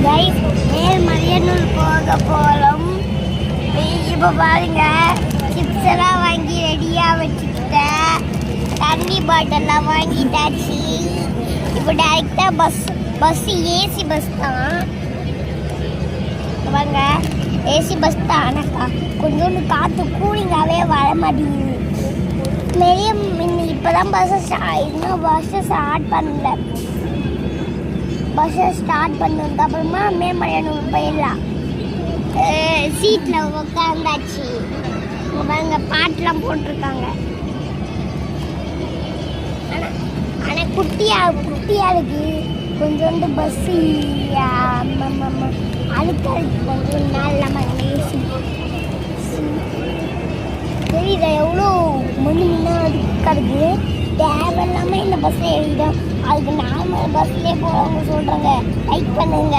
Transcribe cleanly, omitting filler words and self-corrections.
Guys Melmalayanur போக போகிறோம். இப்போ பாருங்க, சிப்ஸ் எல்லாம் வாங்கி ரெடியாக வச்சுக்கிட்டேன். தண்ணி பாட்டெல்லாம் வாங்கிட்டாச்சு. இப்போ டைரெக்டாக பஸ் ஏசி பஸ் தான். வாங்க, ஏசி பஸ் தான். ஆனால் கொஞ்சோண்டு காற்று கூலிங்காகவே வர மாட்டேங்குது. இப்போ தான் இன்னும் பஸ்ஸை ஸ்டார்ட் பண்ணல. பஸ்ஸை ஸ்டார்ட் பண்ணதுக்கு அப்புறமா மேல்மலையனூர் போயிடலாம். சீட்டில் உட்காந்தாச்சு. பாருங்க, பாட்டெலாம் போட்டிருக்காங்க. ஆனால் குட்டியாக இருக்கு. கொஞ்சோண்டு பஸ்ஸு அதுக்கு கொஞ்சம் நாள் இல்லாமல் ஏசி தெரியுதா எவ்வளோ முன்னா அதுக்கு தேவையில்லாமல் இந்த பஸ்ஸில் எழுதிடும். அதுக்கு நார்மல் பஸ்லேயே போகிறவங்க சொல்கிறாங்க. லைக் பண்ணுங்க.